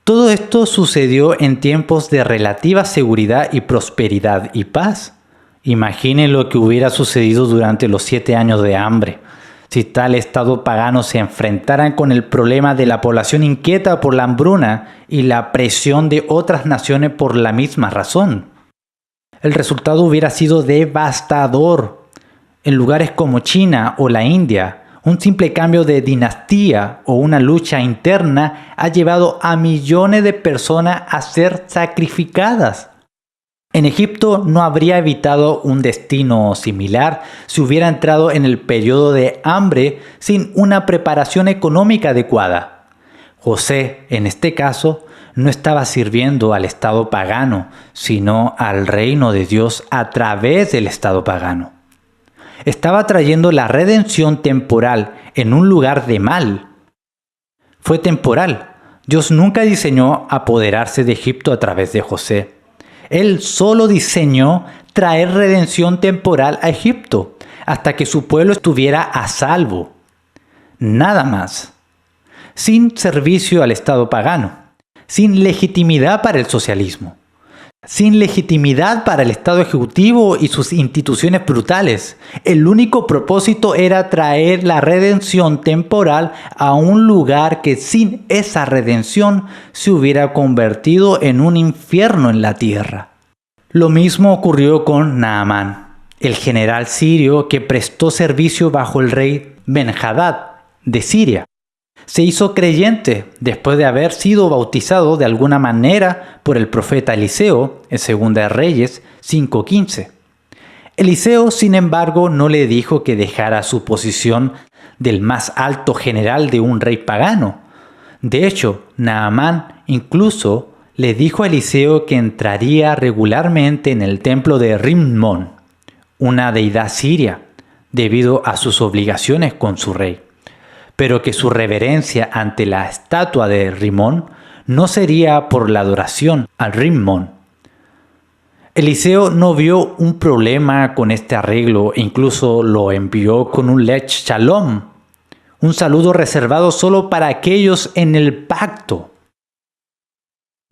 Todo esto sucedió en tiempos de relativa seguridad y prosperidad y paz. Imagine lo que hubiera sucedido durante los 7 años de hambre, si tal estado pagano se enfrentara con el problema de la población inquieta por la hambruna y la presión de otras naciones por la misma razón. El resultado hubiera sido devastador. En lugares como China o la India, un simple cambio de dinastía o una lucha interna ha llevado a millones de personas a ser sacrificadas. En Egipto no habría evitado un destino similar si hubiera entrado en el periodo de hambre sin una preparación económica adecuada. José, en este caso, no estaba sirviendo al estado pagano, sino al reino de Dios a través del estado pagano. Estaba trayendo la redención temporal en un lugar de mal. Fue temporal. Dios nunca diseñó apoderarse de Egipto a través de José. Él solo diseñó traer redención temporal a Egipto hasta que su pueblo estuviera a salvo. Nada más. Sin servicio al estado pagano. Sin legitimidad para el socialismo. Sin legitimidad para el Estado Ejecutivo y sus instituciones brutales. El único propósito era traer la redención temporal a un lugar que sin esa redención se hubiera convertido en un infierno en la tierra. Lo mismo ocurrió con Naamán, el general sirio que prestó servicio bajo el rey Ben-Hadad de Siria. Se hizo creyente después de haber sido bautizado de alguna manera por el profeta Eliseo en 2 Reyes 5:15. Eliseo, sin embargo, no le dijo que dejara su posición del más alto general de un rey pagano. De hecho, Naamán incluso le dijo a Eliseo que entraría regularmente en el templo de Rimón, una deidad siria, debido a sus obligaciones con su rey, pero que su reverencia ante la estatua de Rimón no sería por la adoración al Rimón. Eliseo no vio un problema con este arreglo e incluso lo envió con un lech shalom, un saludo reservado solo para aquellos en el pacto.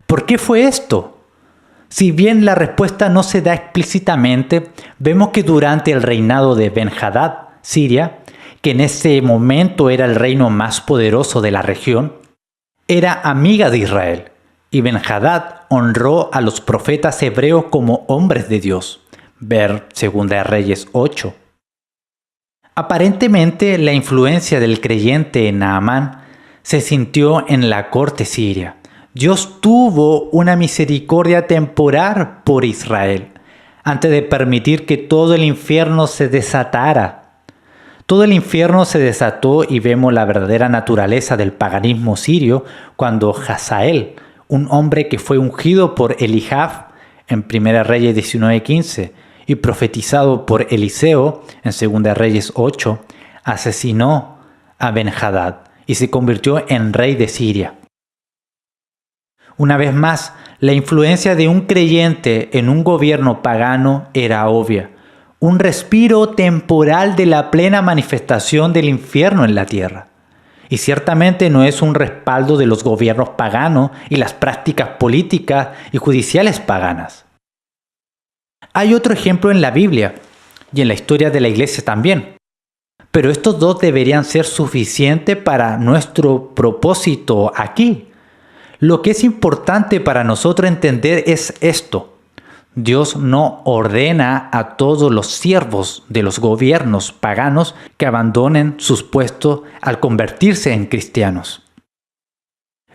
¿Por qué fue esto? Si bien la respuesta no se da explícitamente, vemos que durante el reinado de Ben-Hadad, Siria, que en ese momento era el reino más poderoso de la región, era amiga de Israel, y Ben-Hadad honró a los profetas hebreos como hombres de Dios. Ver 2 Reyes 8. Aparentemente, la influencia del creyente en Naamán se sintió en la corte siria. Dios tuvo una misericordia temporal por Israel, antes de permitir que todo el infierno se desatara. Todo el infierno se desató y vemos la verdadera naturaleza del paganismo sirio cuando Hazael, un hombre que fue ungido por Elihab en 1 Reyes 19:15 y profetizado por Eliseo en 2 Reyes 8, asesinó a Ben-Hadad y se convirtió en rey de Siria. Una vez más, la influencia de un creyente en un gobierno pagano era obvia. Un respiro temporal de la plena manifestación del infierno en la tierra. y ciertamente no es un respaldo de los gobiernos paganos y las prácticas políticas y judiciales paganas. Hay otro ejemplo en la Biblia y en la historia de la Iglesia también, pero estos dos deberían ser suficientes para nuestro propósito aquí. Lo que es importante para nosotros entender es esto. Dios no ordena a todos los siervos de los gobiernos paganos que abandonen sus puestos al convertirse en cristianos.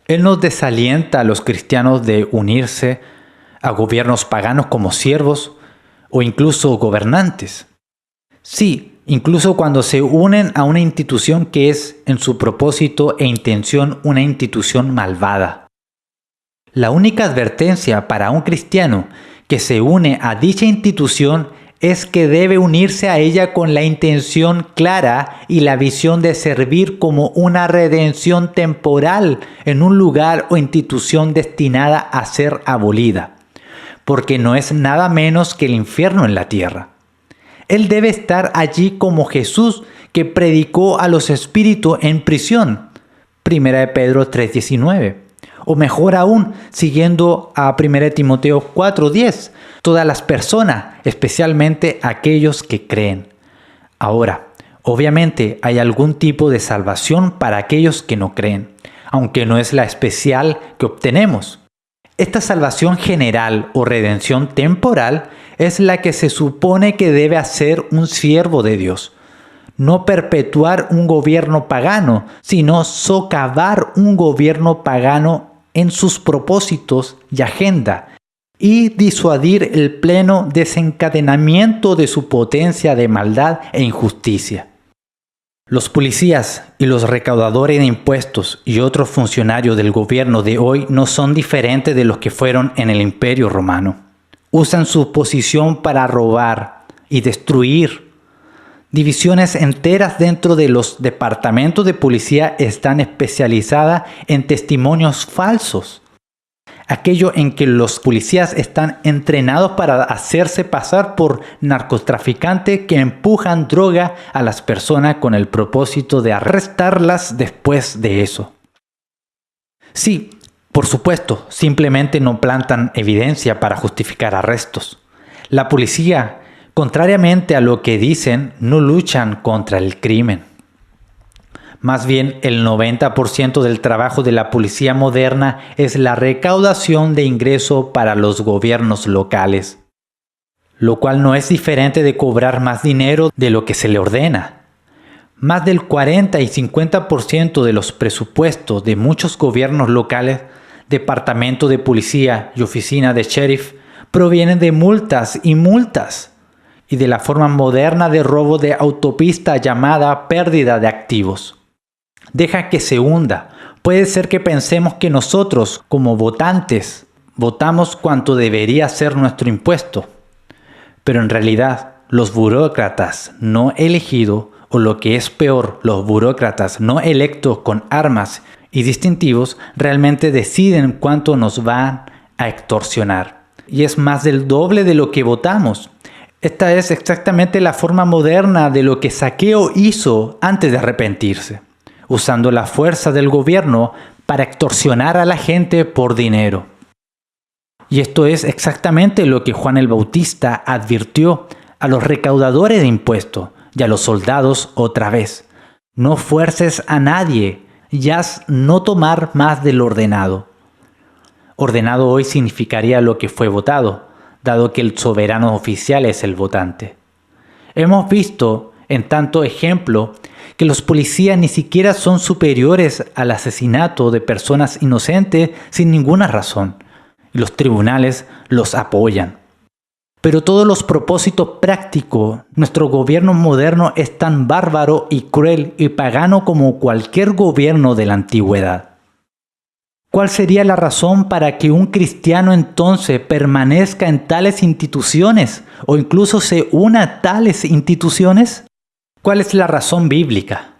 Él nos desalienta a los cristianos de unirse a gobiernos paganos como siervos o incluso gobernantes. Sí, incluso cuando se unen a una institución que es en su propósito e intención una institución malvada. La única advertencia para un cristiano que se une a dicha institución es que debe unirse a ella con la intención clara y la visión de servir como una redención temporal en un lugar o institución destinada a ser abolida, porque no es nada menos que el infierno en la tierra. Él debe estar allí como Jesús, que predicó a los espíritus en prisión. 1 Pedro 3:19. O mejor aún, siguiendo a 1 Timoteo 4:10, todas las personas, especialmente aquellos que creen. Ahora, obviamente hay algún tipo de salvación para aquellos que no creen, aunque no es la especial que obtenemos. Esta salvación general o redención temporal es la que se supone que debe hacer un siervo de Dios. No perpetuar un gobierno pagano, sino socavar un gobierno pagano en sus propósitos y agenda, y disuadir el pleno desencadenamiento de su potencia de maldad e injusticia. Los policías y los recaudadores de impuestos y otros funcionarios del gobierno de hoy no son diferentes de los que fueron en el Imperio Romano. Usan su posición para robar y destruir. Divisiones enteras dentro de los departamentos de policía están especializadas en testimonios falsos. Aquello en que los policías están entrenados para hacerse pasar por narcotraficantes que empujan droga a las personas con el propósito de arrestarlas después de eso. Sí, por supuesto, simplemente no plantan evidencia para justificar arrestos. La policía, contrariamente a lo que dicen, no luchan contra el crimen. Más bien, el 90% del trabajo de la policía moderna es la recaudación de ingresos para los gobiernos locales, lo cual no es diferente de cobrar más dinero de lo que se le ordena. Más del 40 y 50% de los presupuestos de muchos gobiernos locales, departamento de policía y oficina de sheriff provienen de multas y de la forma moderna de robo de autopista llamada pérdida de activos. Deja que se hunda. Puede ser que pensemos que nosotros, como votantes, votamos cuánto debería ser nuestro impuesto. Pero en realidad, los burócratas no elegidos, o lo que es peor, los burócratas no electos con armas y distintivos, realmente deciden cuánto nos van a extorsionar. Y es más del doble de lo que votamos. Esta es exactamente la forma moderna de lo que Zaqueo hizo antes de arrepentirse, usando la fuerza del gobierno para extorsionar a la gente por dinero. Y esto es exactamente lo que Juan el Bautista advirtió a los recaudadores de impuestos y a los soldados otra vez. No fuerces a nadie y haz no tomar más del ordenado. Ordenado hoy significaría lo que fue votado, dado que el soberano oficial es el votante. Hemos visto, en tanto ejemplo, que los policías ni siquiera son superiores al asesinato de personas inocentes sin ninguna razón, y los tribunales los apoyan. Pero todos los propósitos prácticos, nuestro gobierno moderno es tan bárbaro y cruel y pagano como cualquier gobierno de la antigüedad. ¿Cuál sería la razón para que un cristiano entonces permanezca en tales instituciones o incluso se una a tales instituciones? ¿Cuál es la razón bíblica?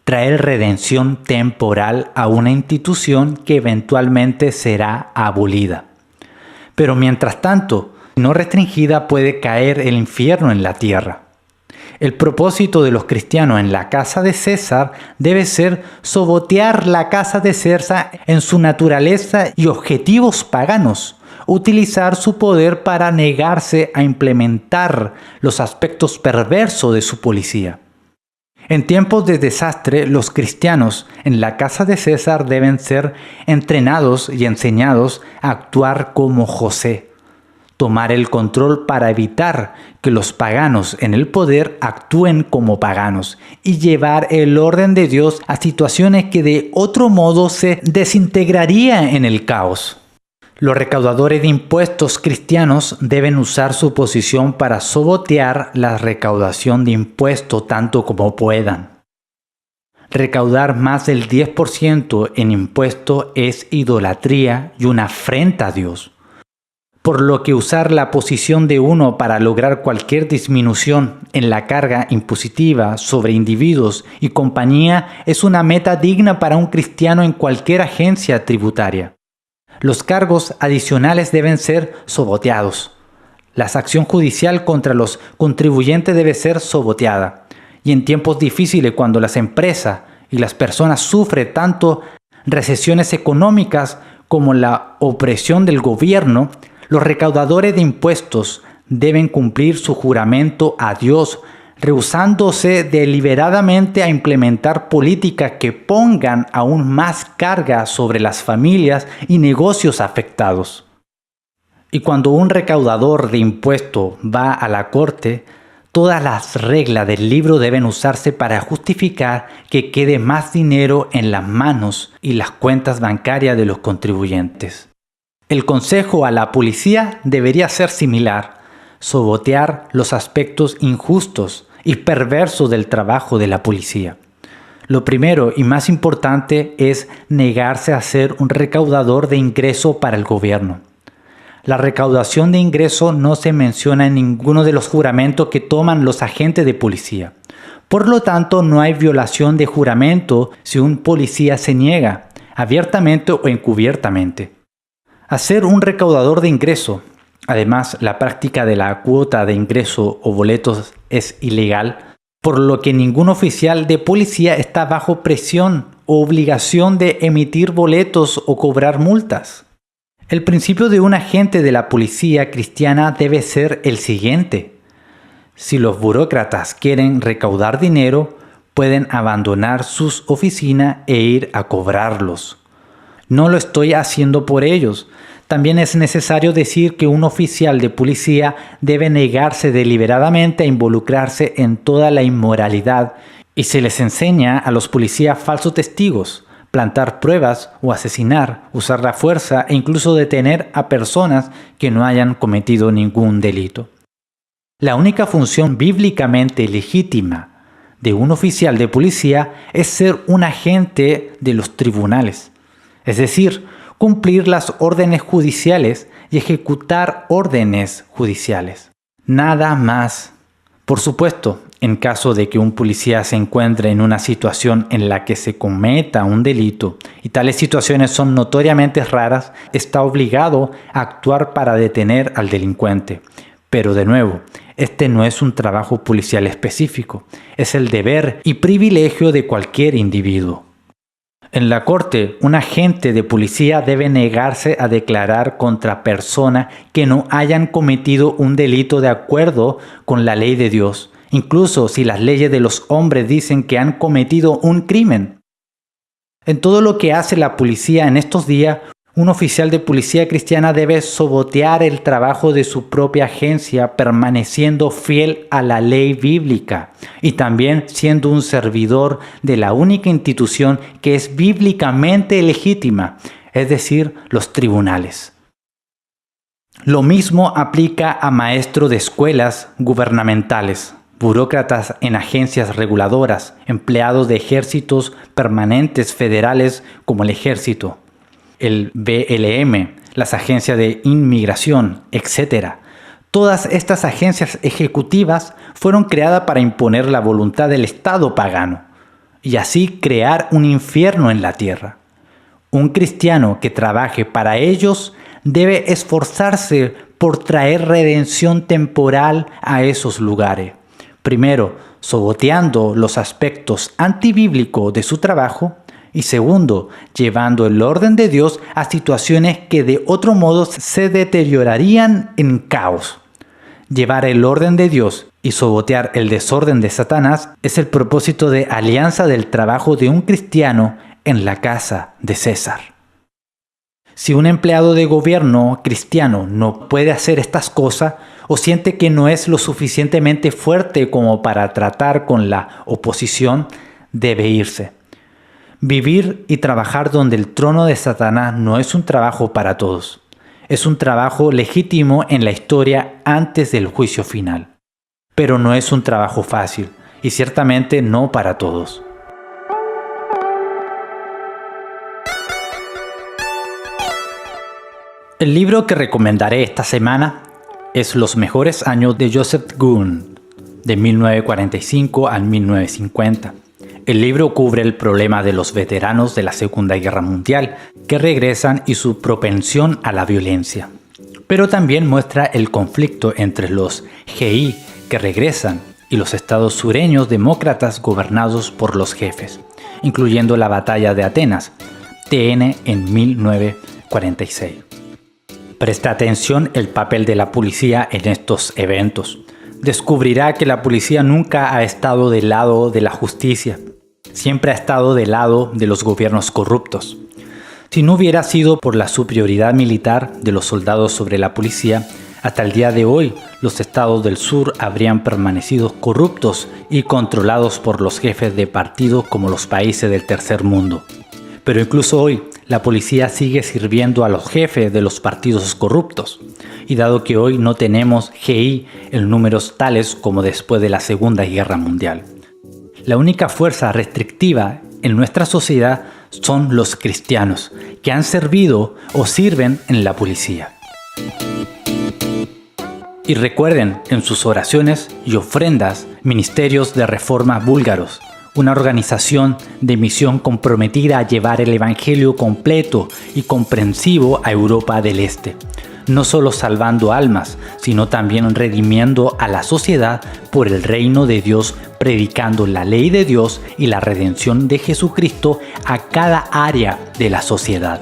Traer redención temporal a una institución que eventualmente será abolida. Pero mientras tanto, no restringida, puede caer el infierno en la tierra. El propósito de los cristianos en la casa de César debe ser sabotear la casa de César en su naturaleza y objetivos paganos, utilizar su poder para negarse a implementar los aspectos perversos de su policía. En tiempos de desastre, los cristianos en la casa de César deben ser entrenados y enseñados a actuar como José, tomar el control para evitar que los paganos en el poder actúen como paganos y llevar el orden de Dios a situaciones que de otro modo se desintegrarían en el caos. Los recaudadores de impuestos cristianos deben usar su posición para sabotear la recaudación de impuestos tanto como puedan. Recaudar más del 10% en impuestos es idolatría y una afrenta a Dios. Por lo que usar la posición de uno para lograr cualquier disminución en la carga impositiva sobre individuos y compañía es una meta digna para un cristiano en cualquier agencia tributaria. Los cargos adicionales deben ser saboteados. La acción judicial contra los contribuyentes debe ser saboteada. Y en tiempos difíciles, cuando las empresas y las personas sufren tanto recesiones económicas como la opresión del gobierno, los recaudadores de impuestos deben cumplir su juramento a Dios, rehusándose deliberadamente a implementar políticas que pongan aún más carga sobre las familias y negocios afectados. Y cuando un recaudador de impuestos va a la corte, todas las reglas del libro deben usarse para justificar que quede más dinero en las manos y las cuentas bancarias de los contribuyentes. El consejo a la policía debería ser similar: sabotear los aspectos injustos y perverso del trabajo de la policía. Lo primero y más importante es negarse a ser un recaudador de ingreso para el gobierno. La recaudación de ingreso no se menciona en ninguno de los juramentos que toman los agentes de policía. Por lo tanto, no hay violación de juramento si un policía se niega, abiertamente o encubiertamente, a ser un recaudador de ingreso. Además, la práctica de la cuota de ingreso o boletos es ilegal, por lo que ningún oficial de policía está bajo presión o obligación de emitir boletos o cobrar multas. El principio de un agente de la policía cristiana debe ser el siguiente: si los burócratas quieren recaudar dinero, pueden abandonar sus oficinas e ir a cobrarlos. No lo estoy haciendo por ellos. También es necesario decir que un oficial de policía debe negarse deliberadamente a involucrarse en toda la inmoralidad, y se les enseña a los policías falsos testigos, plantar pruebas o asesinar, usar la fuerza e incluso detener a personas que no hayan cometido ningún delito. La única función bíblicamente legítima de un oficial de policía es ser un agente de los tribunales, es decir, cumplir las órdenes judiciales y ejecutar órdenes judiciales. Nada más. Por supuesto, en caso de que un policía se encuentre en una situación en la que se cometa un delito, y tales situaciones son notoriamente raras, está obligado a actuar para detener al delincuente. Pero de nuevo, este no es un trabajo policial específico, es el deber y privilegio de cualquier individuo. En la corte, un agente de policía debe negarse a declarar contra personas que no hayan cometido un delito de acuerdo con la ley de Dios, incluso si las leyes de los hombres dicen que han cometido un crimen. En todo lo que hace la policía en estos días, un oficial de policía cristiana debe sabotear el trabajo de su propia agencia permaneciendo fiel a la ley bíblica y también siendo un servidor de la única institución que es bíblicamente legítima, es decir, los tribunales. Lo mismo aplica a maestros de escuelas gubernamentales, burócratas en agencias reguladoras, empleados de ejércitos permanentes federales como el ejército, el BLM, las agencias de inmigración, etc. Todas estas agencias ejecutivas fueron creadas para imponer la voluntad del Estado pagano y así crear un infierno en la tierra. Un cristiano que trabaje para ellos debe esforzarse por traer redención temporal a esos lugares. Primero, saboteando los aspectos antibíblicos de su trabajo. Y segundo, llevando el orden de Dios a situaciones que de otro modo se deteriorarían en caos. Llevar el orden de Dios y sabotear el desorden de Satanás es el propósito de alianza del trabajo de un cristiano en la casa de César. Si un empleado de gobierno cristiano no puede hacer estas cosas o siente que no es lo suficientemente fuerte como para tratar con la oposición, debe irse. Vivir y trabajar donde el trono de Satanás no es un trabajo para todos. Es un trabajo legítimo en la historia antes del juicio final. Pero no es un trabajo fácil y ciertamente no para todos. El libro que recomendaré esta semana es Los mejores años de Joseph Goon, de 1945 al 1950. El libro cubre el problema de los veteranos de la Segunda Guerra Mundial que regresan y su propensión a la violencia. Pero también muestra el conflicto entre los GI que regresan y los estados sureños demócratas gobernados por los jefes, incluyendo la Batalla de Atenas, TN en 1946. Presta atención el papel de la policía en estos eventos. Descubrirá que la policía nunca ha estado del lado de la justicia. Siempre ha estado del lado de los gobiernos corruptos. Si no hubiera sido por la superioridad militar de los soldados sobre la policía, hasta el día de hoy los estados del sur habrían permanecido corruptos y controlados por los jefes de partido como los países del tercer mundo. Pero incluso hoy, la policía sigue sirviendo a los jefes de los partidos corruptos. Y dado que hoy no tenemos GI en números tales como después de la Segunda Guerra Mundial, la única fuerza restrictiva en nuestra sociedad son los cristianos, que han servido o sirven en la policía. Y recuerden en sus oraciones y ofrendas Ministerios de Reforma Búlgaros, una organización de misión comprometida a llevar el Evangelio completo y comprensivo a Europa del Este, no solo salvando almas, sino también redimiendo a la sociedad por el reino de Dios, predicando la ley de Dios y la redención de Jesucristo a cada área de la sociedad.